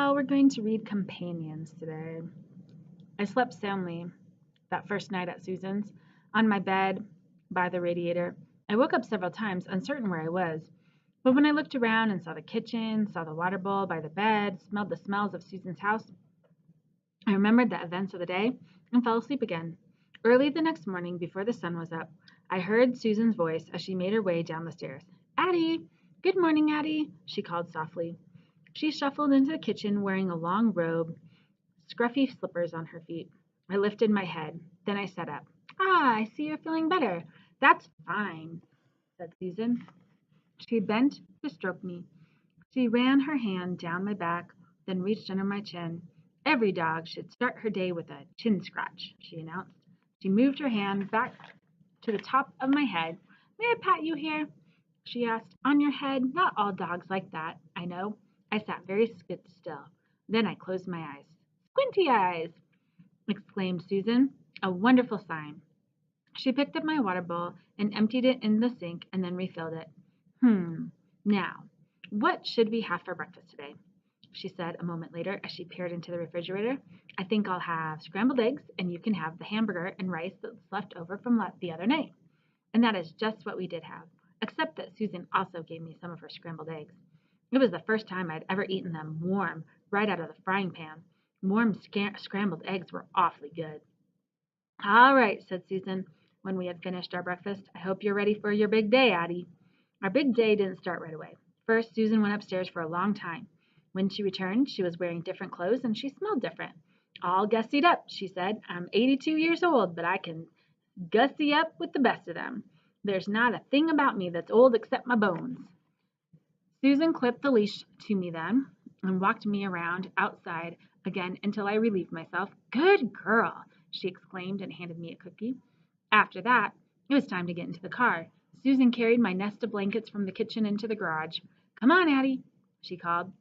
Well, we're going to read Companions today. I slept soundly that first night at Susan's, on my bed by the radiator. I woke up several times, uncertain where I was. But when I looked around and saw the kitchen, saw the water bowl by the bed, smelled the smells of Susan's house, I remembered the events of the day and fell asleep again. Early the next morning, before the sun was up, I heard Susan's voice as she made her way down the stairs. Addie! Good morning, Addie, she called softly. She shuffled into the kitchen wearing a long robe, scruffy slippers on her feet. I lifted my head. Then I sat up. Ah, I see you're feeling better. That's fine, said Susan. She bent to stroke me. She ran her hand down my back, then reached under my chin. Every dog should start her day with a chin scratch, she announced. She moved her hand back to the top of my head. May I pat you here? She asked. On your head? Not all dogs like that, I know. I sat very still. Then I closed my eyes. Squinty eyes, exclaimed Susan. A wonderful sign. She picked up my water bowl and emptied it in the sink and then refilled it. Now, what should we have for breakfast today? She said a moment later as she peered into the refrigerator. I think I'll have scrambled eggs and you can have the hamburger and rice that's left over from the other night. And that is just what we did have, except that Susan also gave me some of her scrambled eggs. It was the first time I'd ever eaten them warm, right out of the frying pan. Warm scrambled eggs were awfully good. All right, said Susan, when we had finished our breakfast. I hope you're ready for your big day, Addie. Our big day didn't start right away. First, Susan went upstairs for a long time. When she returned, she was wearing different clothes and she smelled different. All gussied up, she said. I'm 82 years old, but I can gussy up with the best of them. There's not a thing about me that's old except my bones. Susan clipped the leash to me then and walked me around outside again until I relieved myself. Good girl, she exclaimed and handed me a cookie. After that, it was time to get into the car. Susan carried my nest of blankets from the kitchen into the garage. Come on, Addie, she called,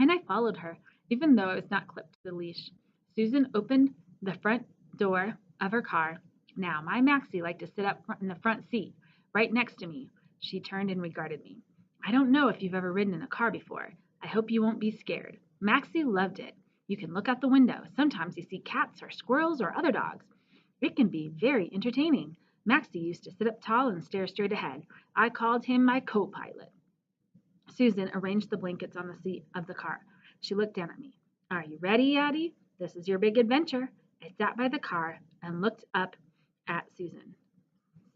and I followed her, even though it was not clipped to the leash. Susan opened the front door of her car. Now, my Maxie liked to sit up in the front seat, right next to me. She turned and regarded me. I don't know if you've ever ridden in a car before. I hope you won't be scared. Maxie loved it. You can look out the window. Sometimes you see cats or squirrels or other dogs. It can be very entertaining. Maxie used to sit up tall and stare straight ahead. I called him my co-pilot. Susan arranged the blankets on the seat of the car. She looked down at me. Are you ready, Addie? This is your big adventure. I sat by the car and looked up at Susan.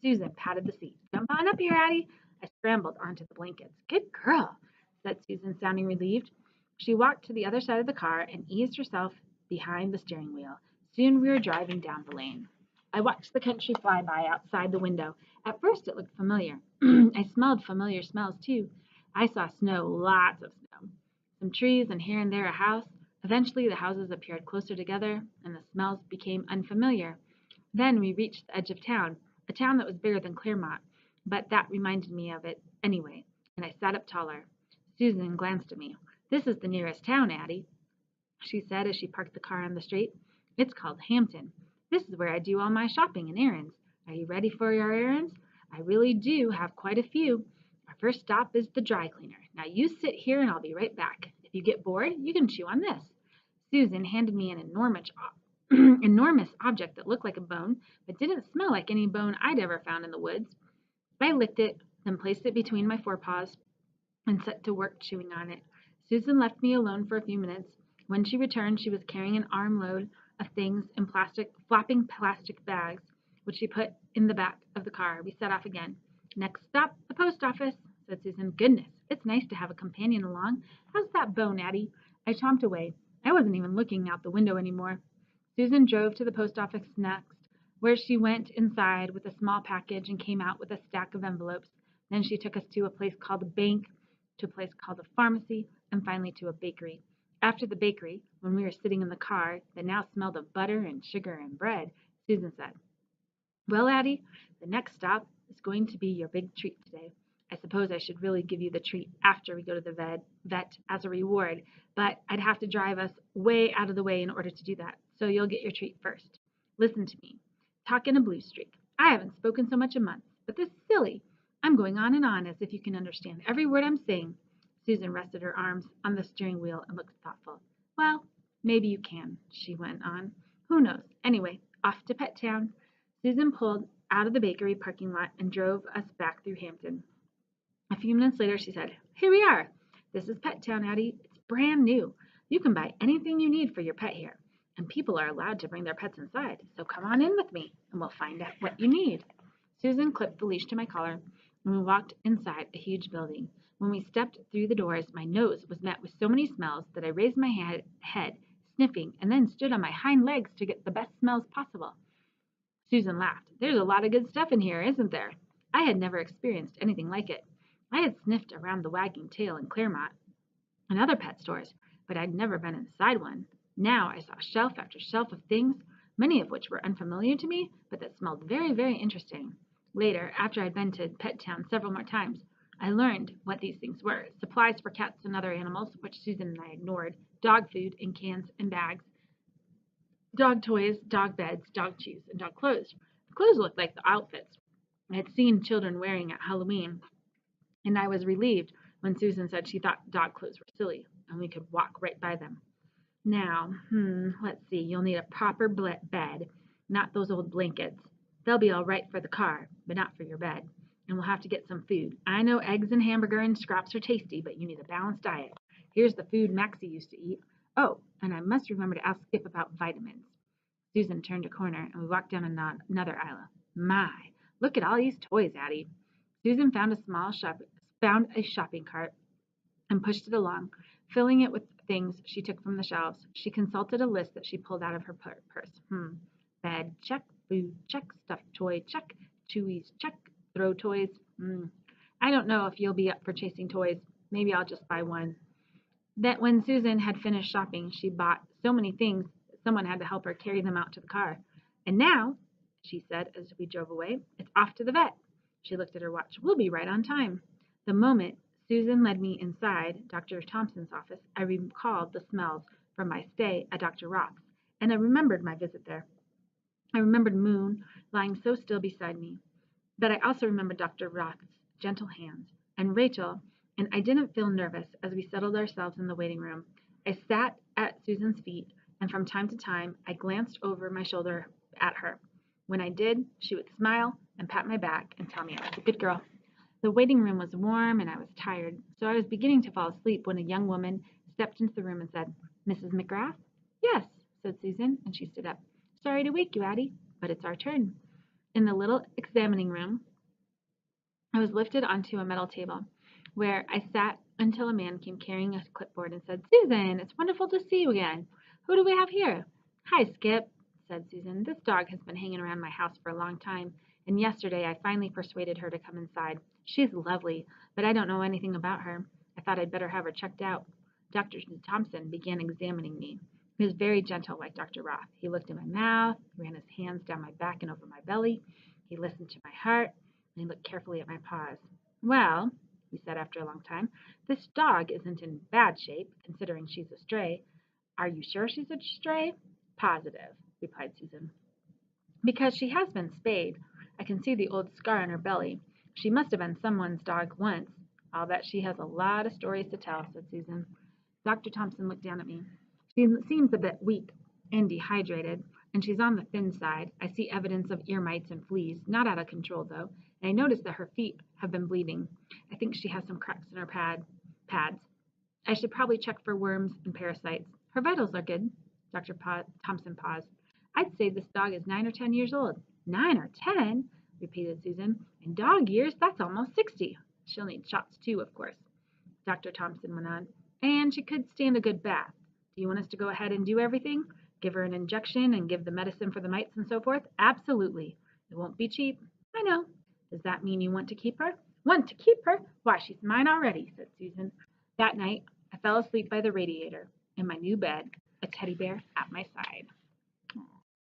Susan patted the seat. Jump on up here, Addie. I scrambled onto the blankets. Good girl, said Susan, sounding relieved. She walked to the other side of the car and eased herself behind the steering wheel. Soon we were driving down the lane. I watched the country fly by outside the window. At first it looked familiar. I smelled familiar smells too. I saw snow, lots of snow. Some trees and here and there a house. Eventually the houses appeared closer together and the smells became unfamiliar. Then we reached the edge of town, a town that was bigger than Claremont, but that reminded me of it anyway, and I sat up taller. Susan glanced at me. This is the nearest town, Addie, she said as she parked the car on the street. It's called Hampton. This is where I do all my shopping and errands. Are you ready for your errands? I really do have quite a few. Our first stop is the dry cleaner. Now you sit here and I'll be right back. If you get bored, you can chew on this. Susan handed me an enormous object that looked like a bone, but didn't smell like any bone I'd ever found in the woods. I licked it, then placed it between my forepaws and set to work chewing on it. Susan left me alone for a few minutes. When she returned, she was carrying an armload of things in flopping plastic bags, which she put in the back of the car. We set off again. Next stop, the post office, said Susan. Goodness, it's nice to have a companion along. How's that bone, Addie? I chomped away. I wasn't even looking out the window anymore. Susan drove to the post office next, where she went inside with a small package and came out with a stack of envelopes. Then she took us to a place called a bank, to a place called a pharmacy, and finally to a bakery. After the bakery, when we were sitting in the car that now smelled of butter and sugar and bread, Susan said, Well, Addie, the next stop is going to be your big treat today. I suppose I should really give you the treat after we go to the vet as a reward, but I'd have to drive us way out of the way in order to do that, so you'll get your treat first. Listen to me. Talk in a blue streak. I haven't spoken so much in months, but this is silly. I'm going on and on as if you can understand every word I'm saying. Susan rested her arms on the steering wheel and looked thoughtful. Well, maybe you can, she went on. Who knows? Anyway, off to Pet Town. Susan pulled out of the bakery parking lot and drove us back through Hampton. A few minutes later, she said, Here we are. This is Pet Town, Addie. It's brand new. You can buy anything you need for your pet here. And people are allowed to bring their pets inside. So come on in with me and we'll find out what you need. Susan clipped the leash to my collar and we walked inside a huge building. When we stepped through the doors, my nose was met with so many smells that I raised my head, sniffing, and then stood on my hind legs to get the best smells possible. Susan laughed. There's a lot of good stuff in here, isn't there? I had never experienced anything like it. I had sniffed around the wagging tail in Claremont and other pet stores, but I'd never been inside one. Now I saw shelf after shelf of things, many of which were unfamiliar to me, but that smelled very, very interesting. Later, after I'd been to Pet Town several more times, I learned what these things were: supplies for cats and other animals, which Susan and I ignored, dog food in cans and bags, dog toys, dog beds, dog chews, and dog clothes. The clothes looked like the outfits I had seen children wearing at Halloween, and I was relieved when Susan said she thought dog clothes were silly and we could walk right by them. Now, let's see, you'll need a proper bed, not those old blankets. They'll be all right for the car, but not for your bed. And we'll have to get some food. I know eggs and hamburger and scraps are tasty, but you need a balanced diet. Here's the food Maxie used to eat. Oh, and I must remember to ask Skip about vitamins. Susan turned a corner and we walked down another aisle. My, look at all these toys, Addie. Susan found a shopping cart and pushed it along, filling it with things she took from the shelves. She consulted a list that she pulled out of her purse. Bed, check. Food, check. Stuffed toy, check. Chewies, check. Throw toys. I don't know if you'll be up for chasing toys. Maybe I'll just buy one. That when Susan had finished shopping, she bought so many things that someone had to help her carry them out to the car. And now, she said as we drove away, it's off to the vet. She looked at her watch. We'll be right on time. The moment Susan led me inside Dr. Thompson's office, I recalled the smells from my stay at Dr. Roth's, and I remembered my visit there. I remembered Moon lying so still beside me, but I also remembered Dr. Roth's gentle hands and Rachel, and I didn't feel nervous as we settled ourselves in the waiting room. I sat at Susan's feet, and from time to time I glanced over my shoulder at her. When I did, she would smile and pat my back and tell me I was a good girl. The waiting room was warm and I was tired, so I was beginning to fall asleep when a young woman stepped into the room and said, Mrs. McGrath? Yes, said Susan, and she stood up. Sorry to wake you, Addie, but it's our turn. In the little examining room, I was lifted onto a metal table, where I sat until a man came carrying a clipboard and said, Susan, it's wonderful to see you again. Who do we have here? Hi, Skip, said Susan. This dog has been hanging around my house for a long time, and yesterday I finally persuaded her to come inside. She's lovely, but I don't know anything about her. I thought I'd better have her checked out. Dr. Thompson began examining me. He was very gentle, like Dr. Roth. He looked in my mouth, ran his hands down my back and over my belly. He listened to my heart, and he looked carefully at my paws. Well, he said after a long time, this dog isn't in bad shape, considering she's a stray. Are you sure she's a stray? Positive, replied Susan. Because she has been spayed. I can see the old scar on her belly. She must have been someone's dog once. I'll bet she has a lot of stories to tell, said Susan. Dr. Thompson looked down at me. She seems a bit weak and dehydrated, and she's on the thin side. I see evidence of ear mites and fleas, not out of control though, and I notice that her feet have been bleeding. I think she has some cracks in her pads. I should probably check for worms and parasites. Her vitals are good. Dr. Thompson paused. I'd say this dog is 9 or 10 years old. 9 or 10? Repeated Susan. In dog years, that's almost 60. She'll need shots too, of course. Dr. Thompson went on. And she could stand a good bath. Do you want us to go ahead and do everything? Give her an injection and give the medicine for the mites and so forth? Absolutely. It won't be cheap. I know. Does that mean you want to keep her? Want to keep her? Why, she's mine already, said Susan. That night, I fell asleep by the radiator in my new bed, a teddy bear at my side.